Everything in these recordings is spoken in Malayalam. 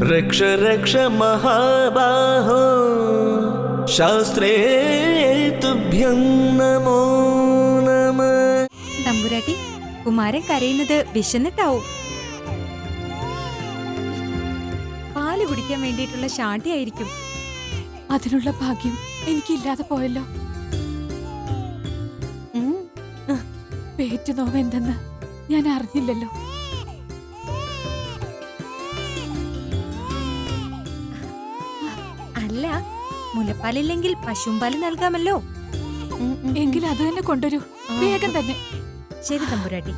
रक्ष रक्ष महाबाहो शास्त्रे तुभ्यं नमो नमः. തമ്പുരാട്ടി, കുമാരൻ കരയുന്നത് വിശന്നിട്ടാവും. പാല് കുടിക്കാൻ വേണ്ടിയിട്ടുള്ള ശാഠ്യായിരിക്കും. അതിനുള്ള ഭാഗ്യം എനിക്കില്ലാതെ പോയല്ലോ. പേറ്റ് നോവ് എന്തെന്ന് ഞാൻ അറിഞ്ഞില്ലല്ലോ. അല്ല, മുലപ്പാലില്ലെങ്കിൽ പശുമ്പാല് നൽകാമല്ലോ. എങ്കിൽ അത് തന്നെ കൊണ്ടുവരൂ, വേഗം തന്നെ. ശരി തമ്പുരാട്ടി.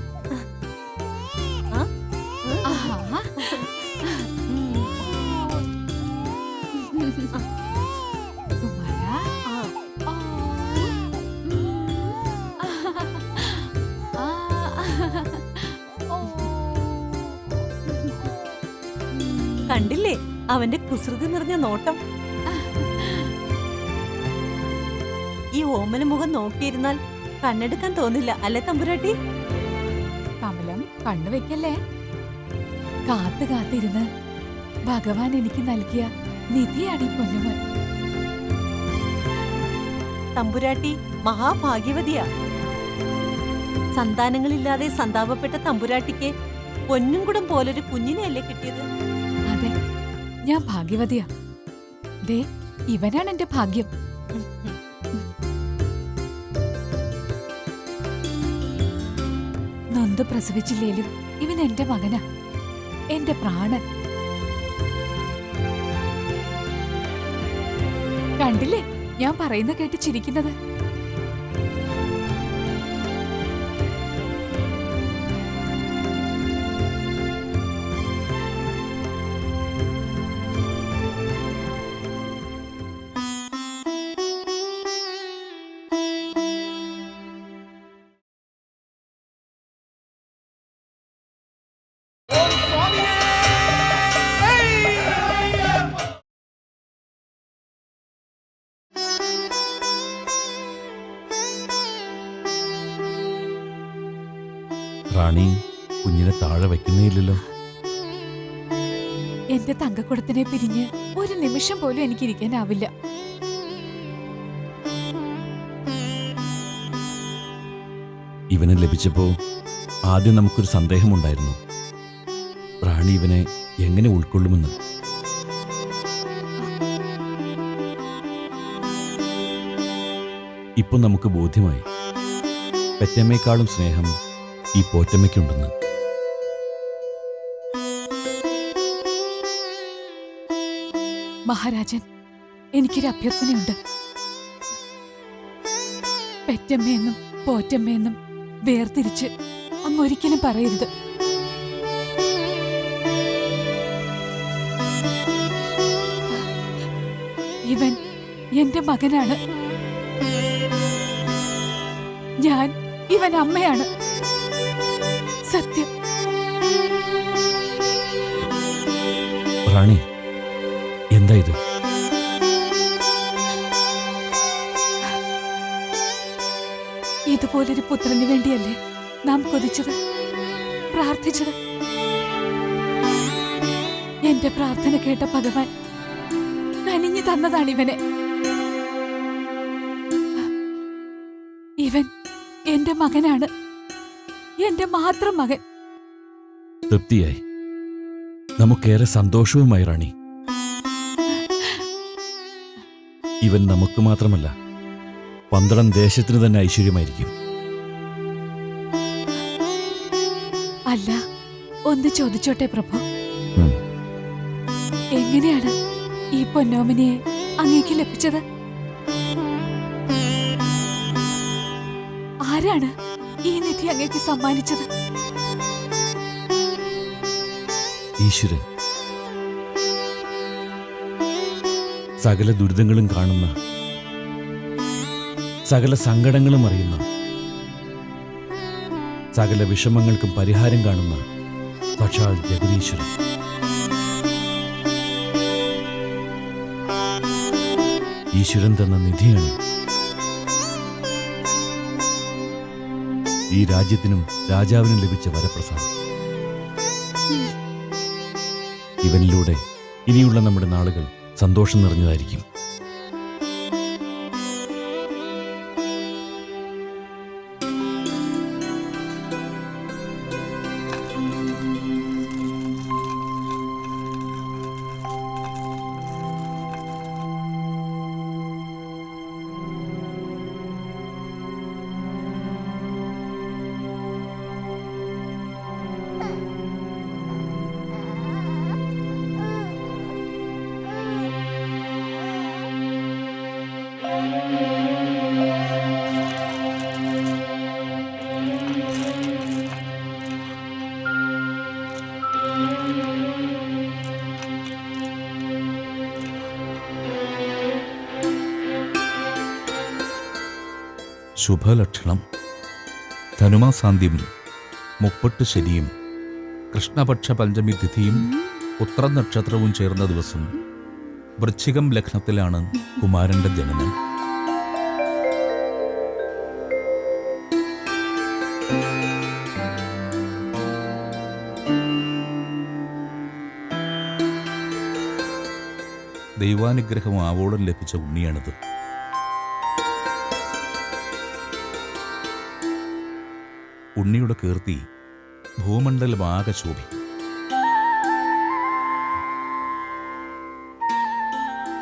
കണ്ടില്ലേ അവന്റെ കുസൃതി നിറഞ്ഞ നോട്ടം? ഈ ഓമന മുഖം നോക്കിയിരുന്നാൽ കണ്ണെടുക്കാൻ തോന്നില്ല, അല്ലേ തമ്പുരാട്ടി? കമലം, കണ്ണു വെക്കല്ലേ. കാത്തു കാത്തിരുന്ന് ഭഗവാൻ എനിക്ക് നൽകിയ നിധിയാണ് ഈ പൊന്നുമോൻ. തമ്പുരാട്ടി മഹാഭാഗ്യവതിയാ. സന്താനങ്ങളില്ലാതെ സന്താപപ്പെട്ട തമ്പുരാട്ടിക്ക് പൊന്നും കുടം പോലൊരു കുഞ്ഞിനെയല്ലേ കിട്ടിയത്? അതെ, ഞാൻ ഭാഗ്യവതിയാ. ദേ, ഇവനാണ് എന്റെ ഭാഗ്യം. നൊന്ത് പ്രസവിച്ചില്ലേലും ഇവൻ എന്റെ മകനാ, എന്റെ പ്രാണൻ. കണ്ടില്ലേ ഞാൻ പറയുന്ന കേട്ട് ചിരിക്കുന്നത്? റാണി കുഞ്ഞിനെ താഴെ വെക്കുന്നേയില്ലല്ലോ. എന്റെ തങ്കക്കുടത്തിനെ പിരിഞ്ഞ് ഒരു നിമിഷം പോലും എനിക്കിരിക്കാനാവില്ല. ഇവനെ ലഭിച്ചപ്പോ ആദ്യം നമുക്കൊരു സന്ദേഹമുണ്ടായിരുന്നു, റാണി ഇവനെ എങ്ങനെ ഉൾക്കൊള്ളുമെന്ന്. ഇപ്പൊ നമുക്ക് ബോധ്യമായി, പെറ്റമ്മയെക്കാളും സ്നേഹം ഈ പോറ്റമ്മയ്ക്കുണ്ടെന്ന്. മഹാരാജൻ, എനിക്കൊരു അഭ്യർത്ഥനയുണ്ട്. പെറ്റമ്മയെന്നും പോറ്റമ്മയെന്നും വേർതിരിച്ച് അങ്ങൊരിക്കലും പറയരുത്. ഇവൻ എന്റെ മകനാണ്. ഞാൻ ഇവൻ അമ്മയാണ്. സത്യം. റാണി, എന്താ ഇത്? ഇതുപോലൊരു പുത്രന് വേണ്ടിയല്ലേ നാം കൊതിച്ചത്, പ്രാർത്ഥിച്ചത്? എന്റെ പ്രാർത്ഥന കേട്ട ഭഗവാൻ കനിഞ്ഞു തന്നതാണിവനെ. ഇവൻ എന്റെ മകനാണ്, എന്റെ മാത്രം മകൻ. തൃപ്തിയായി, നമുക്കേറെ സന്തോഷവുമായി റാണി. ഇവൻ നമുക്ക് മാത്രമല്ല, 12 ദേശത്തിന് തന്നെ ഐശ്വര്യമായിരിക്കും. അല്ല, ഒന്ന് ചോദിച്ചോട്ടെ പ്രഭു, എങ്ങനെയാണ് ഈ പൊന്നോമിനെ അങ്ങേക്ക് ലഭിച്ചത്? ആരാണ് ഈ നിധി അങ്ങേക്ക് സമ്മാനിച്ചത്? ഈശ്വരൻ. സകല ദുരിതങ്ങളും കാണുന്ന, സകല സങ്കടങ്ങളും അറിയുന്ന, സകല വിഷമങ്ങൾക്കും പരിഹാരം കാണുന്ന സാക്ഷാൽ ജഗദീശ്വരൻ. ഈശ്വരൻ തന്ന നിധിയാണ് ഈ രാജ്യത്തിനും രാജാവിനും ലഭിച്ച വരപ്രസാദം. ഇവനിലൂടെ ഇനിയുള്ള നമ്മുടെ നാളുകൾ സന്തോഷം നിറഞ്ഞതായിരിക്കും. ശുഭലക്ഷണം. ധനുമാസാന്ത്യം, മുപ്പട്ട് ശനിയും കൃഷ്ണപക്ഷ പഞ്ചമി തിഥിയും ഉത്രനക്ഷത്രവും ചേർന്ന ദിവസം വൃശ്ചികം ലഗ്നത്തിലാണ് കുമാരന്റെ ജനനം. ദൈവാനുഗ്രഹം ആവോളം ലഭിച്ച ഉണ്ണിയാണിത്. ഉണ്ണിയുടെ കീർത്തി ഭൂമണ്ഡലമാകെ ശോഭിക്കും.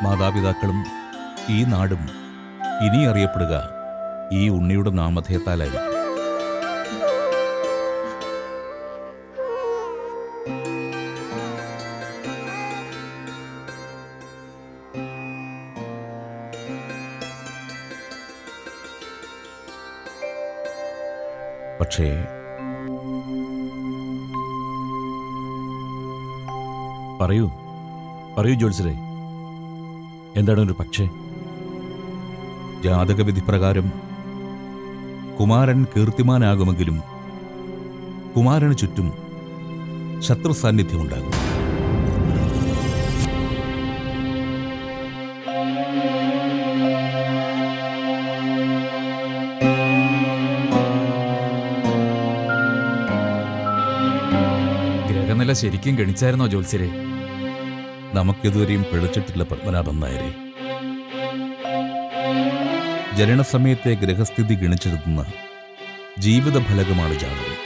മാതാപിതാക്കളും ഈ നാടും ഇനി അറിയപ്പെടുക ഈ ഉണ്ണിയുടെ നാമധേയത്താലായിരിക്കും. പക്ഷേ പറയൂ പറയൂ ജ്യോത്സ്യരെ, എന്താണ് ഒരു പക്ഷേ? ജാതകവിധി പ്രകാരം കുമാരൻ കീർത്തിമാനാകുമെങ്കിലും കുമാരന് ചുറ്റും ശത്രു സാന്നിധ്യമുണ്ടാകും. ഗ്രഹനില ശരിക്കും ഗണിച്ചായിരുന്നോ ജ്യോത്സ്യരെ? നമുക്കിതുവരെയും പിഴച്ചിട്ടില്ല പത്മനാഭൻ നായരെ. ജനനസമയത്തെ ഗ്രഹസ്ഥിതി ഗണിച്ചെടുക്കുന്ന ജീവിത ഫലകമാണ് ജാതകം.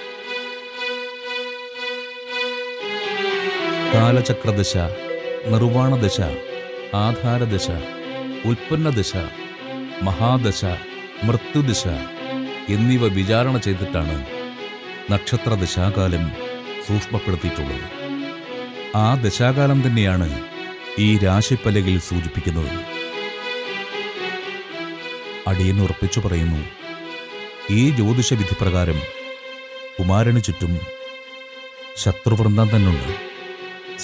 കാലചക്രദശ, നിർവാണദശ, ആധാരദശ, ഉൽപ്പന്നദശ, മഹാദശ, മൃത്യുദശ എന്നിവ വിചാരണ ചെയ്തിട്ടാണ് നക്ഷത്രദശാകാലം സൂക്ഷ്മപ്പെടുത്തിയിട്ടുള്ളത്. ആ ദശാകാലം തന്നെയാണ് ഈ രാശിപ്പലകിൽ സൂചിപ്പിക്കുന്നത്. അടിയൻ ഉറപ്പിച്ചു പറയുന്നു, ഈ ജ്യോതിഷവിധി പ്രകാരം കുമാരന് ചുറ്റും ശത്രുവൃന്ദം തന്നുണ്ട്,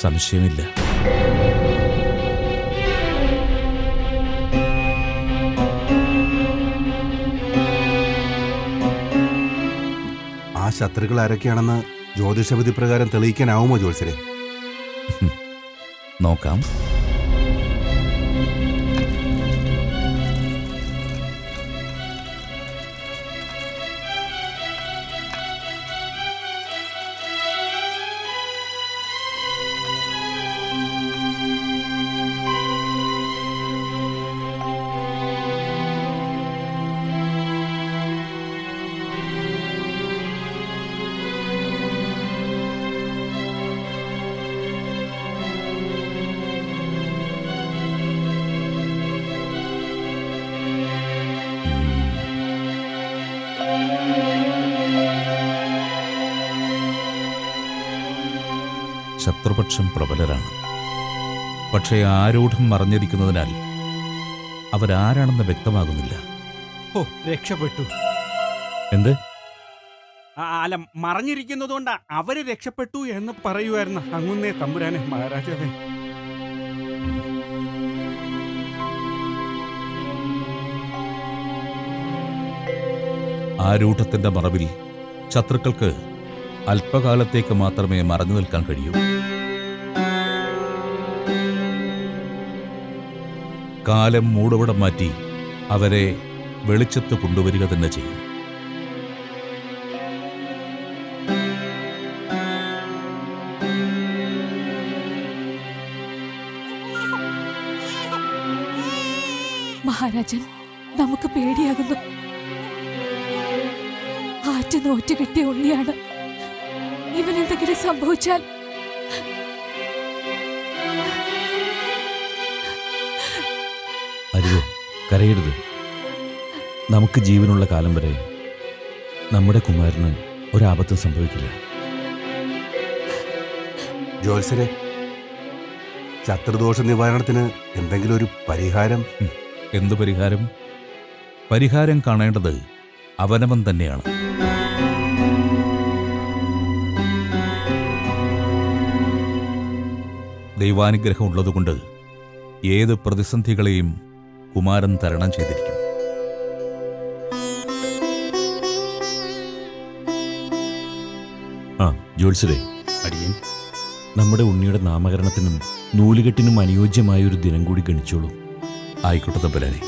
സംശയമില്ല. ആ ശത്രുക്കൾ ആരൊക്കെയാണെന്ന് ജ്യോതിഷവിധി പ്രകാരം തെളിയിക്കാനാവുമോ ജ്യോത്സ്യരെ? നോക്കാം. ശത്രുപക്ഷം പ്രബലരാണ്. പക്ഷേ ആരൂഢം മറഞ്ഞിരിക്കുന്നതിനാൽ അവരാരാണെന്ന് വ്യക്തമാകുന്നില്ല. ഓ, രക്ഷപ്പെട്ടു. എന്ത്? അല്ല, മറഞ്ഞിരിക്കുന്നതുകൊണ്ട് അവര് രക്ഷപ്പെട്ടു എന്ന് പറയുമായിരുന്നു അങ്ങുന്നേ തമ്പുരാനെ മഹാരാജാവേ. ആരൂഢത്തിന്റെ മറവിൽ ശത്രുക്കൾക്ക് അല്പകാലത്തേക്ക് മാത്രമേ മറഞ്ഞു നിൽക്കാൻ കഴിയൂ. കാലം മൂടുപടം മാറ്റി അവരെ വെളിച്ചത്ത് കൊണ്ടുവരിക തന്നെ ചെയ്യും. മഹാരാജൻ, നമുക്ക് പേടിയാകുന്നു. ആറ്റ് നോറ്റ് കിട്ടിയ ഉണ്ണിയാണ്. ഇവനെന്തെങ്കിലും സംഭവിച്ചാൽ അരുത്, കരയരുത്. നമുക്ക് ജീവനുള്ള കാലം വരെ നമ്മുടെ കുമാരന് ഒരാപത്തും സംഭവിക്കില്ല. ജ്യോത്സ്യരെ, ശത്രുദോഷ നിവാരണത്തിന് എന്തെങ്കിലും ഒരു പരിഹാരം? എന്തു പരിഹാരം? പരിഹാരം കാണേണ്ടത് അവനവൻ തന്നെയാണ്. ദൈവാനുഗ്രഹം ഉള്ളതുകൊണ്ട് ഏത് പ്രതിസന്ധികളെയും കുമാരൻ തരണം ചെയ്തിരിക്കും. ആ ജ്യോത്സ്യരെ, അടിയൻ നമ്മുടെ ഉണ്ണിയുടെ നാമകരണത്തിനും നൂലുകെട്ടിനും അനുയോജ്യമായ ഒരു ദിനം കൂടി ഗണിച്ചോളൂ. ആയിക്കോട്ടെ തമ്പുരാനെ.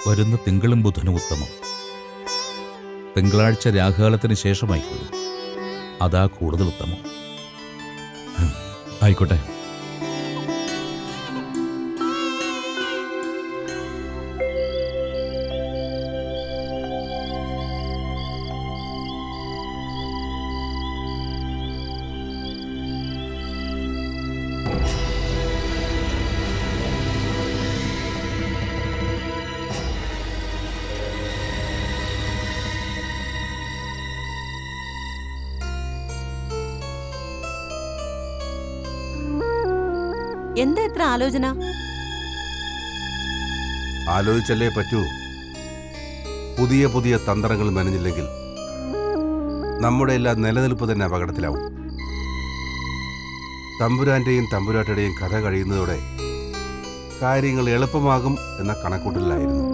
വരുന്ന തിങ്കളും ബുധനും ഉത്തമം. തിങ്കളാഴ്ച രാഹുകാലത്തിന് ശേഷമായിക്കൊള്ളു. അതാ കൂടുതൽ ഉത്തമം. ആയിക്കോട്ടെ. എന്താ ഇത്ര ആലോചന? ആലോചിച്ചല്ലേ പറ്റൂ. പുതിയ പുതിയ തന്ത്രങ്ങൾ മെനഞ്ഞില്ലെങ്കിൽ നമ്മുടെ എല്ലാ നിലനിൽപ്പ് തന്നെ അപകടത്തിലാവും. തമ്പുരാന്റെയും തമ്പുരാട്ടിയുടെയും കഥ കഴിയുന്നതോടെ കാര്യങ്ങൾ എളുപ്പമാകും എന്ന കണക്കൂട്ടലിലായിരുന്നു.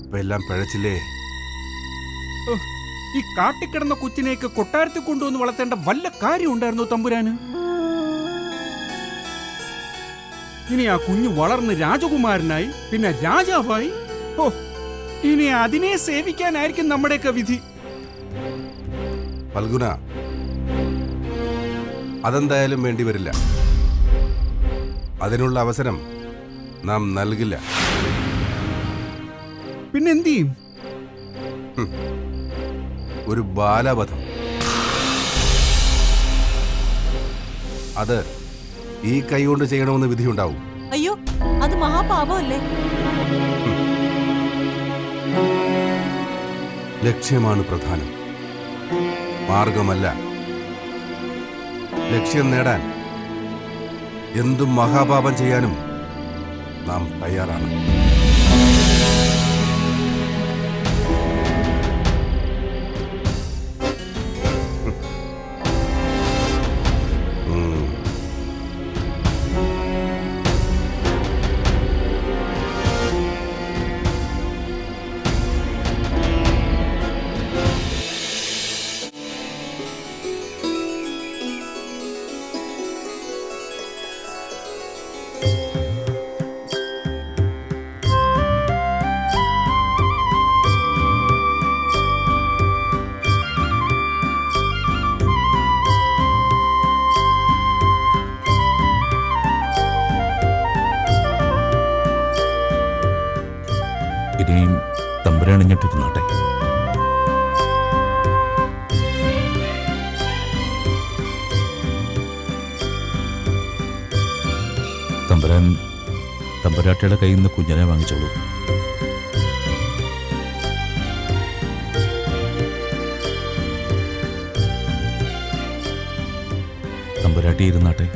ഇപ്പൊ എല്ലാം പിഴച്ചില്ലേ? ഈ കാട്ടിക്കിടന്ന കൊച്ചിനേക്ക് കൊട്ടാരത്തിൽ കൊണ്ടുവന്ന് വളർത്തേണ്ട വല്ല കാര്യം ഉണ്ടായിരുന്നു തമ്പുരാന്? ഇനി ആ കുഞ്ഞു വളർന്ന് രാജകുമാരനായി, പിന്നെ രാജാവായി. ഓ, ഇനി അതിനെ സേവിക്കാനായിരിക്കും നമ്മുടെയൊക്കെ വിധി. ഫൽഗുന, അതെന്തായാലും വേണ്ടിവരില്ല. അതിനുള്ള അവസരം നാം നൽകില്ല. പിന്നെന്ത് ചെയ്യും? ഒരു ബാലവധം. അത് ഈ കൈ കൊണ്ട് ചെയ്യണമെന്ന് വിധിയുണ്ടാവും. അയ്യോ, അത് മഹാപാപമല്ലേ? ലക്ഷ്യമാണ് പ്രധാനം, മാർഗമല്ല. ലക്ഷ്യം നേടാൻ എന്തും മഹാപാപം ചെയ്യാനും നാം തയ്യാറാണ്. ഇനിയും തമ്പുരാണിഞ്ഞിട്ടിരുന്നാട്ടെ. തമ്പുരാൻ തമ്പുരാട്ടിയുടെ കയ്യിൽ നിന്ന് കുഞ്ഞിനെ വാങ്ങിച്ചോളൂ. തമ്പുരാട്ടി ഇരുന്നാട്ടെ.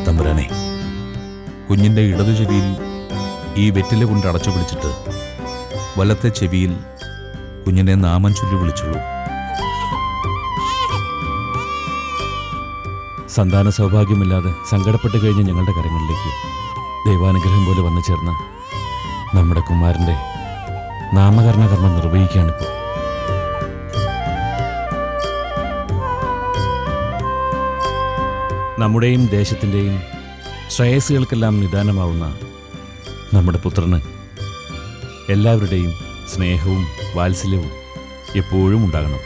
തമ്പുരാനെ, കുഞ്ഞിന്റെ ഇടതു ചെവിയിൽ ഈ വെറ്റില കൊണ്ട് അടച്ചു പിടിച്ചിട്ട് വലത്തെ ചെവിയിൽ കുഞ്ഞിനെ നാമം ചൊല്ലി വിളിച്ചുള്ളൂ. സന്താന സൗഭാഗ്യമില്ലാതെ സങ്കടപ്പെട്ട് കഴിഞ്ഞ ഞങ്ങളുടെ കരങ്ങളിലേക്ക് ദൈവാനുഗ്രഹം പോലെ വന്നു ചേർന്ന നമ്മുടെ കുമാരൻ്റെ നാമകരണ കർമ്മം നിർവഹിക്കുകയാണിപ്പോൾ. നമ്മുടെയും ദേശത്തിൻ്റെയും ശ്രേയസ്സുകൾക്കെല്ലാം നിദാനമാവുന്ന നമ്മുടെ പുത്രന് എല്ലാവരുടെയും സ്നേഹവും വാത്സല്യവും എപ്പോഴും ഉണ്ടാകണം.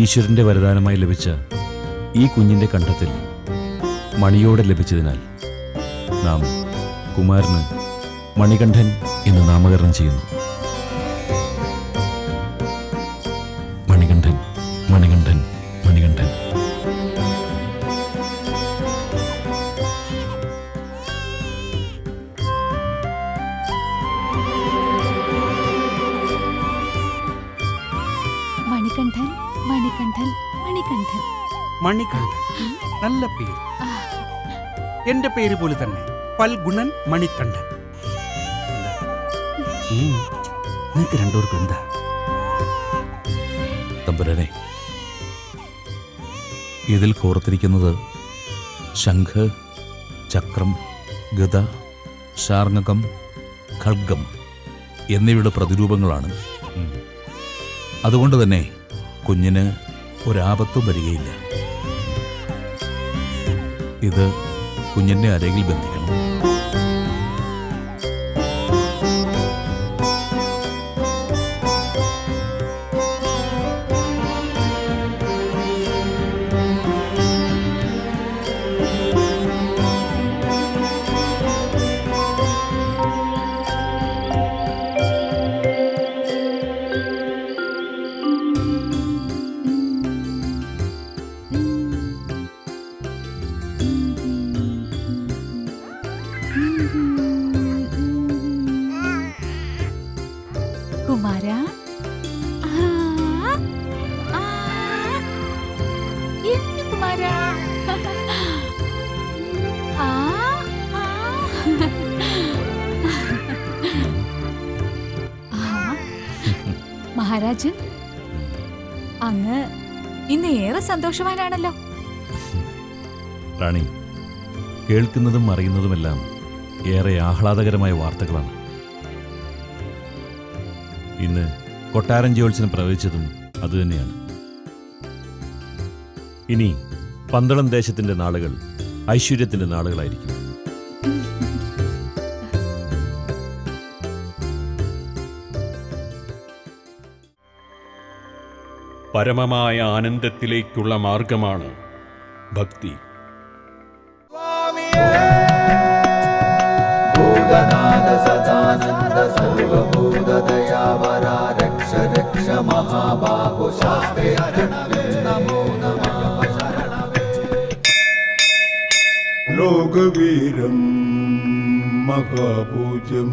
ഈശ്വരൻ്റെ വരദാനമായി ലഭിച്ച ഈ കുഞ്ഞിൻ്റെ കണ്ഠത്തിൽ മണിയോടെ ലഭിച്ചതിനാൽ നാം കുമാരന് മണികണ്ഠൻ എന്ന് നാമകരണം ചെയ്യുന്നു. മണികണ്ഠൻ, മണികണ്ഠൻ, മണികണ്ഠൻ. മണികണ്ഠൻ, മണികണ്ഠൻ, മണികണ്ഠൻ. മണികണ്ഠൻ, നല്ല പേര്. എന്റെ പേര് പോലെ തന്നെ, ഫൽഗുണൻ മണികണ്ഠൻ. നിനക്ക് രണ്ടുപേർക്കും എന്താ? തമ്പുരാനെ, ഇതിൽ കോർത്തിരിക്കുന്നത് ശംഖ്, ചക്രം, ഗദ, ശാർങ്ങകം, ഖഡ്ഗം എന്നിവയുടെ പ്രതിരൂപങ്ങളാണ്. അതുകൊണ്ട് തന്നെ കുഞ്ഞിന് ഒരാപത്തും വരികയില്ല. ഇത് കുഞ്ഞിൻ്റെ അരയിൽ ബന്ധിക്കണം. കുമാര, കുമാര, മഹാരാജൻ, അങ്ങ് ഇന്ന് ഏറെ സന്തോഷവാനാണല്ലോ. റാണി, കേൾക്കുന്നതും അറിയുന്നതുമെല്ലാം ഏറെ ആഹ്ലാദകരമായ വാർത്തകളാണ്. ഇന്ന് കൊട്ടാരം ജ്യോത്സ്യൻ പ്രവചിച്ചതും അതുതന്നെയാണ്. ഇനി പന്തളം ദേശത്തിന്റെ നാളുകൾ ഐശ്വര്യത്തിന്റെ നാളുകളായിരിക്കും. പരമമായ ആനന്ദത്തിലേക്കുള്ള മാർഗമാണ് ഭക്തി. ലോകവീരം മഹാപൂജ്യം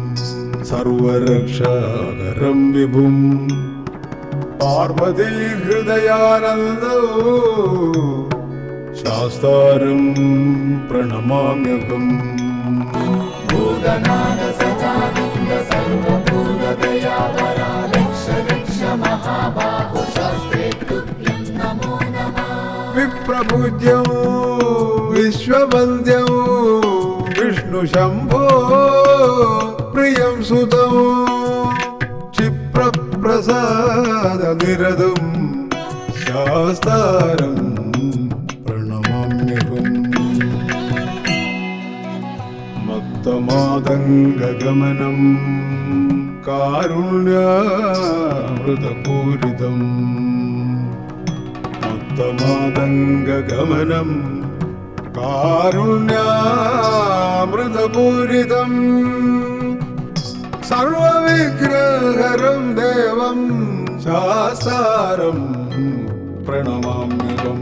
സർവരക്ഷാകരം വിഭും പാർവതി ഹൃദയാനന്ദോ ശാസ്താരം പ്രണമാമ്യഹം. വിപ്രപൂജ്യം വിശ്വവന്ദ്യം വിഷ്ണു ശംഭോ പ്രിയം സുതം ക്ഷിപ്രപ്രസാദ നിരതം ശാസ്താരം പ്രണമാമ്യഹം. മത്തമാതംഗഗമനം കാരുണ്യാമൃതപൂരിതം മത്തമാതംഗഗമനം കാരുണ്യാമൃതപൂരിതം സർവവിഗ്രഹരം ദേവം ശാസ്താരം പ്രണമാമ്യഹം.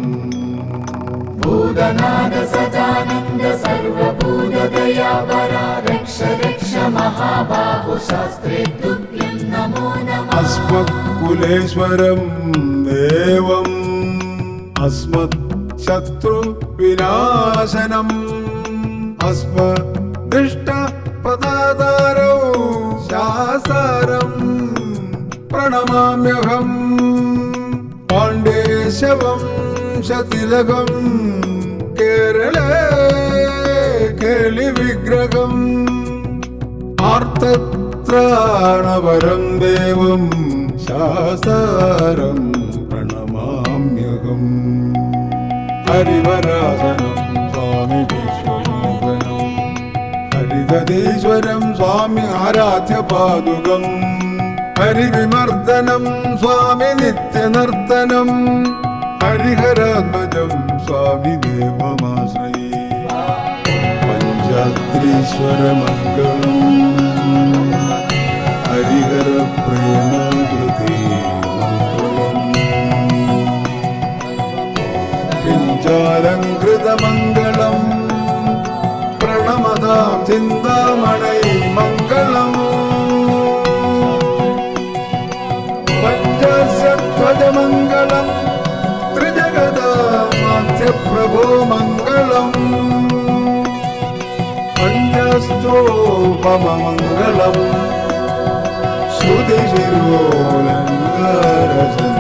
ഭൂതനാഥ സദാനന്ദ സർവഭൂതദയാവര രക്ഷ രക്ഷ മഹാബാഹു ശാസ്ത്രേ തുഭ്യം നമോ നമഃ. അസ്മത്കുലേശ്വരം ദേവം അസ്മത് ശത്രു വിനാശനം അസ്മദൃഷ്ട പദാതാരോ ശാസ്താരം പ്രണമാമ്യഹം പാണ്ഡേശവം ശതിലകം കേരളേ കേളി വിഗ്രഹം ആർത്തത്രാണവരം ദേവം ശാസ്താരം പ്രണമാമ്യഹം ഹരിവരാസനം സ്വാമി വിശ്വമോഹനം ഹരിതീശ്വരം സ്വാമി ആരാധ്യ പാദുകം ഹരിവിമർദ്ദനം സ്വാമി നിത്യനർത്തനം ഹരിഹരാത്മജം സ്വാമി ദേവമാശ്രയേ പഞ്ചാത്രീശ്വരമംഗളം ഹരിഹര പ്രേമാകൃതി മംഗളം പിഞ്ചാലങ്കൃതമംഗളം പ്രണമതാം ചിന്താമണൈ മംഗളം പഞ്ചാശധ്വജമംഗളം ത്രിജഗദാമാധ്യപ്രഭോ മംഗളം പഞ്ചസ്തോപമംഗളം ശ്രുതിശിരോലങ്കാരസൻ